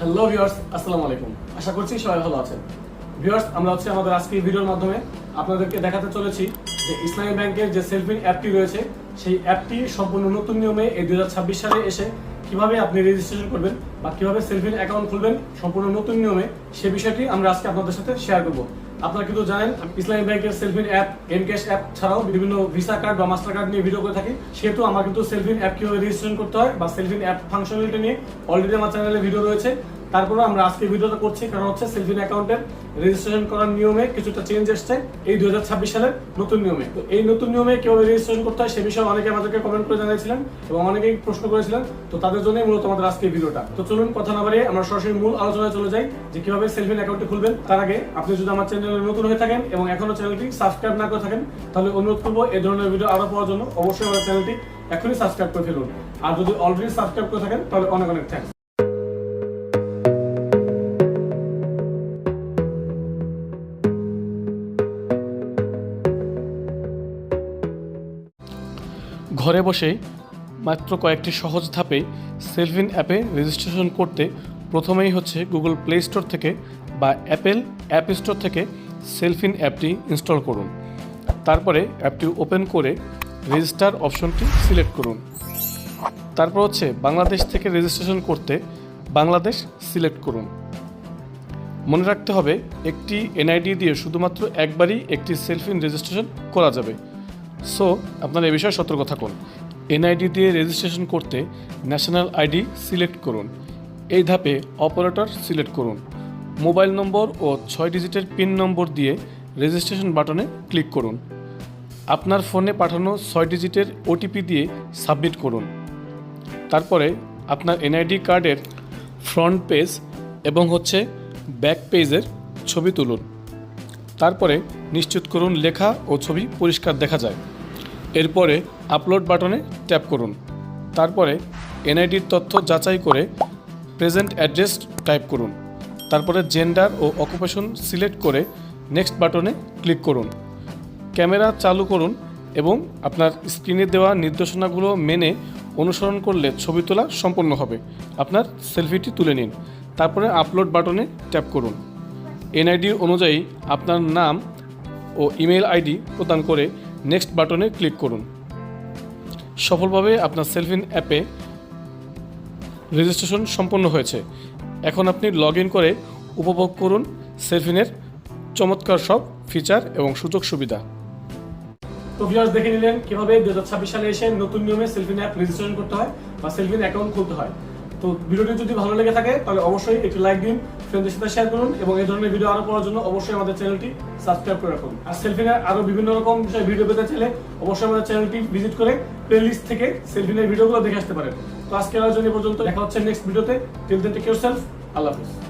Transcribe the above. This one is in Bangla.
হ্যালো ভিউয়ার্স, আসসালামু আলাইকুম। আশা করছি সবাই ভালো আছেন। ভিউয়ার্স, আমরা আমাদের আজকের ভিডিওর মাধ্যমে আপনাদেরকে দেখাতে চলেছি যে ইসলামী ব্যাংকের যে সেলফিন অ্যাপটি রয়েছে সেই অ্যাপটি সম্পূর্ণ নতুন নিয়মে এই 2026 সালে এসে কিভাবে আপনি রেজিস্ট্রেশন করবেন বা কিভাবে সেলফিন অ্যাকাউন্ট খুলবেন সম্পূর্ণ নতুন নিয়মে সে বিষয়টি আমরা আজকে আপনাদের সাথে শেয়ার করব। আপনারা কিন্তু জানেন ইসলামী ব্যাংকের সেলফিন অ্যাপ, এমক্যাশ অ্যাপ ছাড়াও বিভিন্ন ভিসা কার্ড বা মাস্টার কার্ড নিয়ে ভিডিও করে থাকি। সেহেতু আমার কিন্তু সেলফিন অ্যাপ কিভাবে রেজিস্ট্রেশন করতে হয় বা সেলফিন অ্যাপ ফাংশনালিটি নিয়ে অলরেডি আমার চ্যানেলে ভিডিও রয়েছে। তারপরে আমরা আজকে ভিডিওটা করছি কারণ সেলফিন অ্যাকাউন্টের রেজিস্ট্রেশন করার নিয়মে কিছুটা চেঞ্জ এসেছে এই 2026 সালের নতুন নিয়মে। তো এই নতুন নিয়মে কিভাবে রেজিস্ট্রেশন করতে হয় সে বিষয়ে অনেকে আমাদেরকে কমেন্ট করে জানিয়েছিলেন এবং অনেকেই প্রশ্ন করেছিলেন। তো তাদের জন্যই মূলত আমাদের আজকে ভিডিওটা। তো চলুন কথা না বাড়িয়ে আমরা সরাসরি মূল আলোচনায় চলে যাই যে কিভাবে সেলফিন অ্যাকাউন্টটি খুলবেন। তার আগে আপনি যদি আমার চ্যানেলে নতুন হয়ে থাকেন এবং এখনো চ্যানেলটি সাবস্ক্রাইব না করে থাকেন তাহলে অনুরোধ করবো এই ধরনের ভিডিও আরো পাওয়ার জন্য অবশ্যই আমার চ্যানেলটি এখনই সাবস্ক্রাইব করে ফেলুন। আর যদি অলরেডি সাবস্ক্রাইব করে থাকেন তাহলে অনেক অনেক থ্যাঙ্কস। ঘরে বসে মাত্র কয়েকটি সহজ ধাপে সেলফিন অ্যাপে রেজিস্ট্রেশন করতে প্রথমেই গুগল প্লে স্টোর থেকে বা অ্যাপেল অ্যাপ স্টোর থেকে সেলফিন অ্যাপটি ইনস্টল করুন। তারপরে অ্যাপটি ওপেন করে রেজিস্টার অপশনটি সিলেক্ট করুন। তারপর বাংলাদেশ থেকে রেজিস্ট্রেশন করতে বাংলাদেশ সিলেক্ট করুন। মনে রাখতে হবে একটি এনআইডি দিয়ে শুধুমাত্র একবারই একটি সেলফিন রেজিস্ট্রেশন করা যাবে। সো আপনারা এ বিষয়ে সতর্ক থাকুন। এনআইডি দিয়ে রেজিস্ট্রেশন করতে ন্যাশনাল আইডি সিলেক্ট করুন। এই ধাপে অপারেটর সিলেক্ট করুন। মোবাইল নম্বর ও 6 ডিজিটের পিন নম্বর দিয়ে রেজিস্ট্রেশন বাটনে ক্লিক করুন। আপনার ফোনে পাঠানো 6 ডিজিটের ওটিপি দিয়ে সাবমিট করুন। তারপরে আপনার এনআইডি কার্ডের ফ্রন্ট পেজ এবং ব্যাক পেজের ছবি তুলুন। তারপরে নিশ্চিত করুন লেখা ও ছবি পরিষ্কার দেখা যায়। এরপরে আপলোড বাটনে ট্যাপ করুন। তারপরে এনআইডির তথ্য যাচাই করে প্রেজেন্ট অ্যাড্রেস টাইপ করুন। তারপরে জেন্ডার ও অকুপেশন সিলেক্ট করে নেক্সট বাটনে ক্লিক করুন। ক্যামেরা চালু করুন এবং আপনার স্ক্রিনে দেওয়া নির্দেশনাগুলো মেনে অনুসরণ করলে ছবি তোলা সম্পন্ন হবে। আপনার সেলফিটি তুলে নিন। তারপরে আপলোড বাটনে ট্যাপ করুন। এনআইডি অনুযায়ী আপনার নাম ও ইমেল আইডি প্রদান করে নেক্সট বাটনে ক্লিক করুন। সফলভাবে আপনার সেলফিন অ্যাপে রেজিস্ট্রেশন সম্পন্ন হয়েছে। এখন আপনি লগ ইন করে উপভোগ করুন সেলফিনের চমৎকার সব ফিচার এবং সুযোগ সুবিধা। তো ভিউয়ার্স, দেখে নিলেন কিভাবে 2026 সালে এসে নতুন নিয়মে সেলফিন অ্যাপ রেজিস্ট্রেশন করতে হয় বা সেলফিন অ্যাকাউন্ট খুলতে হয়। তো ভিডিওটি যদি ভালো লেগে থাকে তাহলে অবশ্যই একটি লাইক দিন, ফ্রেন্ডদের সাথে শেয়ার করুন এবং এই ধরনের ভিডিও আরো পাওয়ার জন্য অবশ্যই আমাদের চ্যানেলটি সাবস্ক্রাইব করে রাখুন। আর সেলফিনের আরো বিভিন্ন রকম বিষয়ে ভিডিও পেতে চাইলে অবশ্যই আমাদের চ্যানেলটি ভিজিট করে প্লেলিস্ট থেকে সেলফিনের ভিডিওগুলো দেখে আসতে পারেন। তো আজকের আলোচনা পর্যন্ত, দেখা হচ্ছে নেক্সট ভিডিওতে। Till then take care self. আল্লাহ হাফেজ।